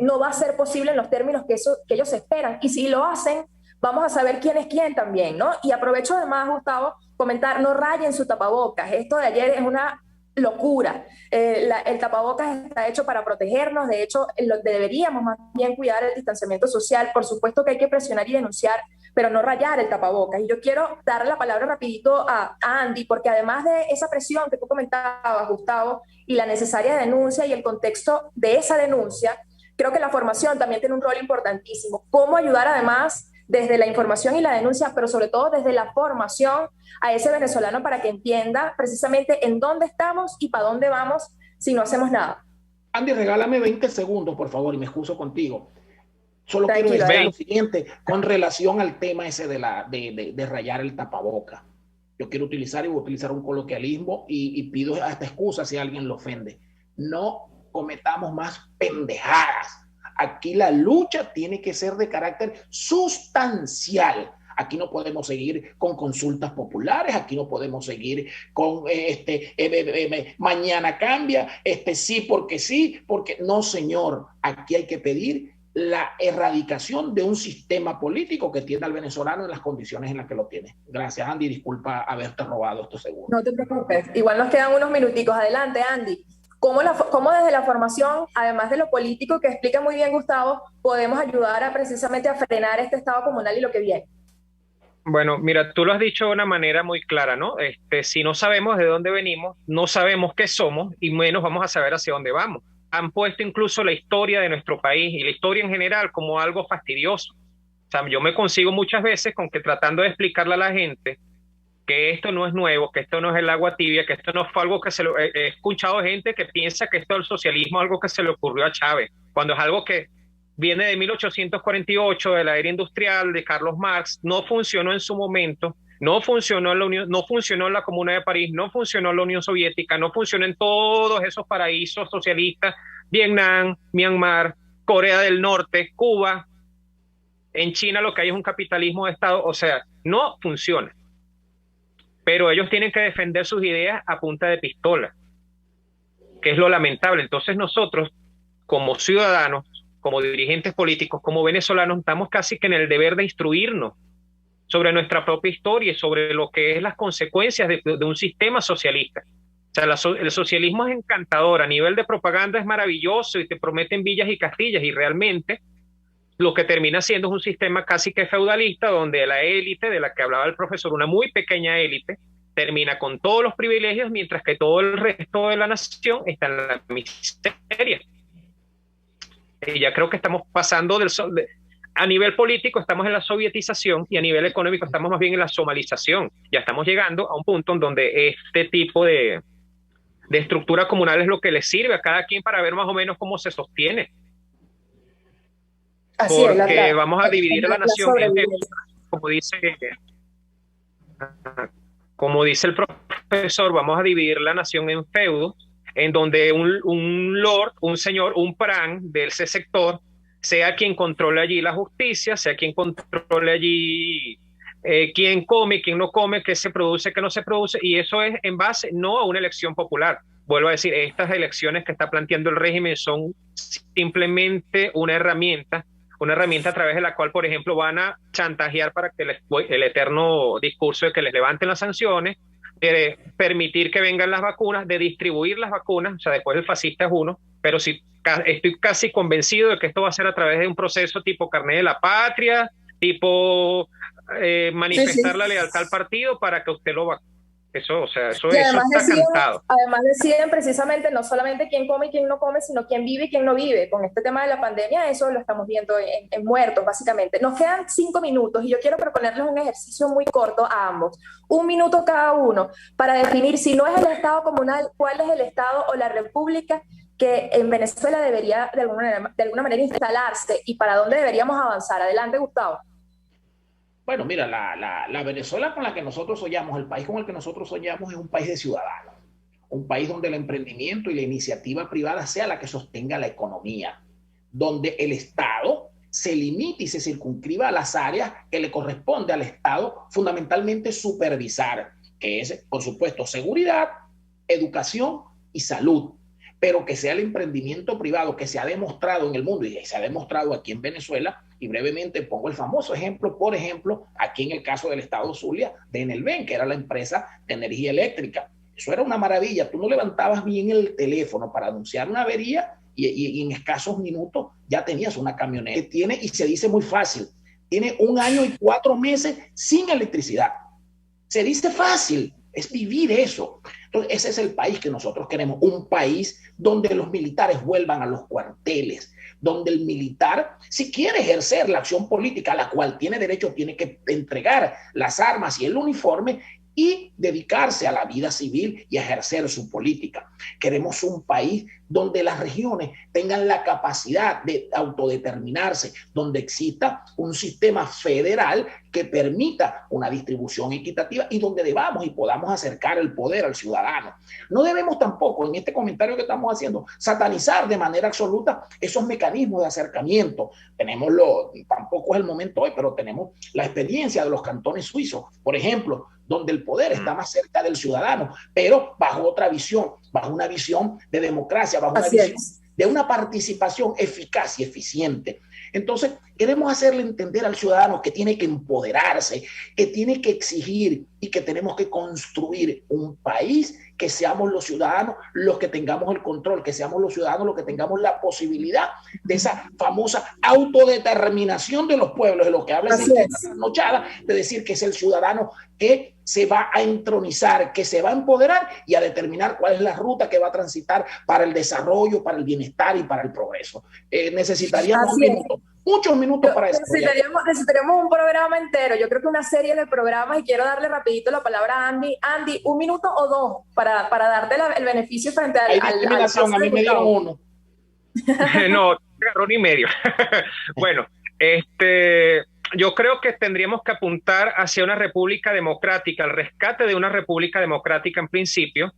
S3: no va a ser posible en los términos que ellos esperan. Y si lo hacen, vamos a saber quién es quién también, ¿no? Y aprovecho además, Gustavo, comentar, no rayen su tapabocas. Esto de ayer es una locura. El tapabocas está hecho para protegernos. De hecho, deberíamos más bien cuidar el distanciamiento social. Por supuesto que hay que presionar y denunciar, pero no rayar el tapabocas. Y yo quiero darle la palabra rapidito a Andy, porque además de esa presión que tú comentabas, Gustavo, y la necesaria denuncia y el contexto de esa denuncia, creo que la formación también tiene un rol importantísimo. Cómo ayudar además desde la información y la denuncia, pero sobre todo desde la formación a ese venezolano para que entienda precisamente en dónde estamos y para dónde vamos si no hacemos nada.
S11: Andy, regálame 20 segundos, por favor, y me excuso contigo. Solo quiero
S3: Tranquilo,
S11: decir
S3: Adán.
S11: lo siguiente con relación al tema ese de rayar el tapaboca. Yo quiero utilizar y voy a utilizar un coloquialismo y pido hasta excusa si alguien lo ofende. No cometamos más pendejadas. Aquí la lucha tiene que ser de carácter sustancial. Aquí no podemos seguir con consultas populares, aquí no podemos seguir con mañana cambia, sí, porque no, señor. Aquí hay que pedir la erradicación de un sistema político que tiene al venezolano en las condiciones en las que lo tiene. Gracias, Andy. Disculpa haberte robado estos segundos.
S3: No te preocupes. Igual nos quedan unos minuticos. Adelante, Andy. ¿Cómo desde la formación, además de lo político que explica muy bien Gustavo, podemos ayudar precisamente a frenar este estado comunal y lo que viene?
S14: Bueno, mira, tú lo has dicho de una manera muy clara, ¿no? Si no sabemos de dónde venimos, no sabemos qué somos y menos vamos a saber hacia dónde vamos. Han puesto incluso la historia de nuestro país y la historia en general como algo fastidioso. O sea, yo me consigo muchas veces con que tratando de explicarle a la gente que esto no es nuevo, que esto no es el agua tibia, que esto no fue algo que he escuchado gente que piensa que esto del socialismo es algo que se le ocurrió a Chávez, cuando es algo que viene de 1848, de la era industrial, de Carlos Marx, no funcionó en su momento, no funcionó en la Unión, no funcionó en la Comuna de París, no funcionó en la Unión Soviética, no funcionó en todos esos paraísos socialistas, Vietnam, Myanmar, Corea del Norte, Cuba. En China lo que hay es un capitalismo de Estado, o sea, no funciona. Pero ellos tienen que defender sus ideas a punta de pistola, que es lo lamentable. Entonces nosotros, como ciudadanos, como dirigentes políticos, como venezolanos, estamos casi que en el deber de instruirnos sobre nuestra propia historia y sobre lo que es las consecuencias de un sistema socialista. O sea, el socialismo es encantador, a nivel de propaganda es maravilloso y te prometen villas y castillas, y realmente lo que termina siendo es un sistema casi que feudalista, donde la élite de la que hablaba el profesor, una muy pequeña élite, termina con todos los privilegios, mientras que todo el resto de la nación está en la miseria. Y ya creo que estamos pasando a nivel político estamos en la sovietización y a nivel económico estamos más bien en la somalización. Ya estamos llegando a un punto en donde este tipo de estructura comunal es lo que le sirve a cada quien para ver más o menos cómo se sostiene.
S3: Así
S14: Porque
S3: es,
S14: vamos a dividir a la nación en feudos, como dice el profesor, vamos a dividir la nación en feudos, en donde un lord, un señor, un pran de ese sector, sea quien controle allí la justicia, sea quien controle allí quién come, quién no come, qué se produce, qué no se produce, y eso es en base no a una elección popular. Vuelvo a decir, estas elecciones que está planteando el régimen son simplemente una herramienta a través de la cual, por ejemplo, van a chantajear para que el eterno discurso de que les levanten las sanciones, de permitir que vengan las vacunas, de distribuir las vacunas. O sea, después el fascista es uno, pero sí, estoy casi convencido de que esto va a ser a través de un proceso tipo carnet de la patria, tipo manifestar la lealtad al partido para que usted lo vacune. Eso está cantado.
S3: Además deciden precisamente no solamente quién come y quién no come, sino quién vive y quién no vive. Con este tema de la pandemia, eso lo estamos viendo en muertos, básicamente. Nos quedan 5 minutos y yo quiero proponerles un ejercicio muy corto a ambos. 1 minuto cada uno para definir, si no es el Estado comunal, cuál es el Estado o la República que en Venezuela debería de alguna manera instalarse y para dónde deberíamos avanzar. Adelante, Gustavo.
S11: Bueno, mira, la Venezuela con la que nosotros soñamos, el país con el que nosotros soñamos es un país de ciudadanos, un país donde el emprendimiento y la iniciativa privada sea la que sostenga la economía, donde el Estado se limite y se circunscriba a las áreas que le corresponde al Estado fundamentalmente supervisar, que es, por supuesto, seguridad, educación y salud, pero que sea el emprendimiento privado que se ha demostrado en el mundo y se ha demostrado aquí en Venezuela. Y brevemente pongo el famoso ejemplo, por ejemplo, aquí en el caso del estado Zulia, de Enelven, que era la empresa de energía eléctrica. Eso era una maravilla. Tú no levantabas bien el teléfono para anunciar una avería y en escasos minutos ya tenías una camioneta que tiene, y se dice muy fácil, tiene 1 año y 4 meses sin electricidad. Se dice fácil, es vivir eso. Entonces, ese es el país que nosotros queremos, un país donde los militares vuelvan a los cuarteles, donde el militar, si quiere ejercer la acción política a la cual tiene derecho, tiene que entregar las armas y el uniforme, y dedicarse a la vida civil y a ejercer su política. Queremos un país donde las regiones tengan la capacidad de autodeterminarse, donde exista un sistema federal que permita una distribución equitativa y donde debamos y podamos acercar el poder al ciudadano. No debemos tampoco, en este comentario que estamos haciendo, satanizar de manera absoluta esos mecanismos de acercamiento. Tampoco es el momento hoy, pero tenemos la experiencia de los cantones suizos, por ejemplo, donde el poder está más cerca del ciudadano, pero bajo otra visión, bajo una visión de democracia, bajo una visión de una participación eficaz y eficiente. Entonces, queremos hacerle entender al ciudadano que tiene que empoderarse, que tiene que exigir y que tenemos que construir un país que seamos los ciudadanos los que tengamos el control, que seamos los ciudadanos los que tengamos la posibilidad de esa famosa autodeterminación de los pueblos, de lo que habla esta nochada, de decir que es el ciudadano que se va a entronizar, que se va a empoderar y a determinar cuál es la ruta que va a transitar para el desarrollo, para el bienestar y para el progreso. Necesitaríamos muchos minutos para eso.
S3: Necesitaríamos un programa entero, yo creo que una serie de programas, y quiero darle rapidito la palabra a Andy. Andy, 1 minuto o 2 para darte el beneficio frente al...
S11: A mí me dieron 1.
S14: No, agarró ni medio. Bueno, yo creo que tendríamos que apuntar hacia una república democrática, al rescate de una república democrática en principio,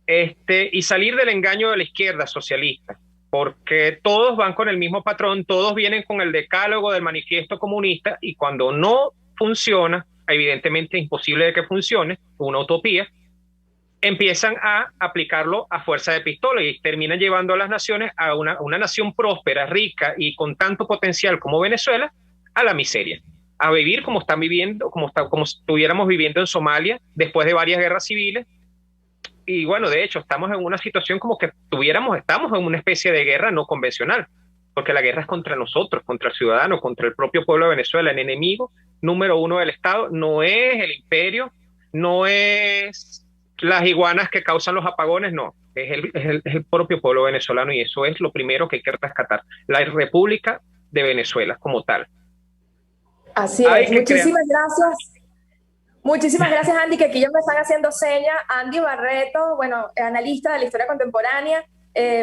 S14: y salir del engaño de la izquierda socialista, porque todos van con el mismo patrón, todos vienen con el decálogo del manifiesto comunista, y cuando no funciona, evidentemente es imposible de que funcione, una utopía, empiezan a aplicarlo a fuerza de pistola y terminan llevando a las naciones, a una nación próspera, rica y con tanto potencial como Venezuela, a la miseria, a vivir como están viviendo, como estuviéramos viviendo en Somalia después de varias guerras civiles. Y bueno, de hecho, estamos en una situación como que estamos en una especie de guerra no convencional, porque la guerra es contra nosotros, contra el ciudadano, contra el propio pueblo de Venezuela. El enemigo número 1 del Estado no es el imperio, no es las iguanas que causan los apagones, no, es el propio pueblo venezolano, y eso es lo primero que hay que rescatar, la República de Venezuela como tal.
S3: Así es, muchísimas gracias. Muchísimas gracias, Andy, que aquí ya me están haciendo señas. Andy Barreto, bueno, analista de la historia contemporánea,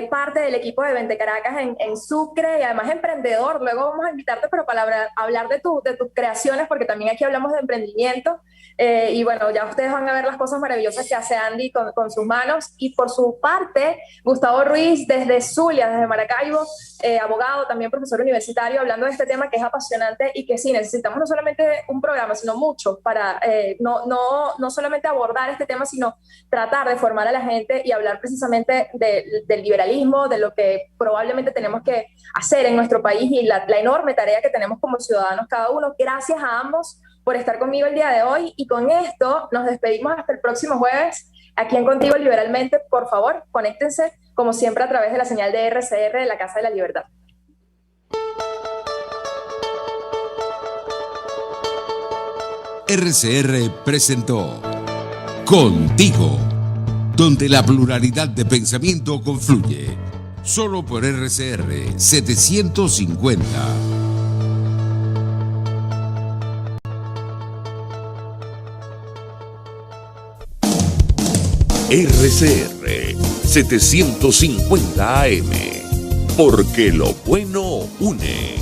S3: parte del equipo de Vente Caracas en Sucre, y además emprendedor. Luego vamos a invitarte, pero para hablar de tus creaciones, porque también aquí hablamos de emprendimiento. Y bueno, ya ustedes van a ver las cosas maravillosas que hace Andy con sus manos. Y por su parte, Gustavo Ruiz, desde Zulia, desde Maracaibo, abogado, también profesor universitario, hablando de este tema que es apasionante y que sí, necesitamos no solamente un programa, sino mucho para no solamente abordar este tema, sino tratar de formar a la gente y hablar precisamente del liberalismo, de lo que probablemente tenemos que hacer en nuestro país y la enorme tarea que tenemos como ciudadanos cada uno. Gracias a ambos por estar conmigo el día de hoy, y con esto nos despedimos hasta el próximo jueves aquí en Contigo Liberalmente. Por favor, conéctense como siempre a través de la señal de RCR de la Casa de la Libertad.
S2: RCR presentó Contigo, donde la pluralidad de pensamiento confluye, solo por RCR 750.
S5: RCR 750 AM, porque lo bueno une.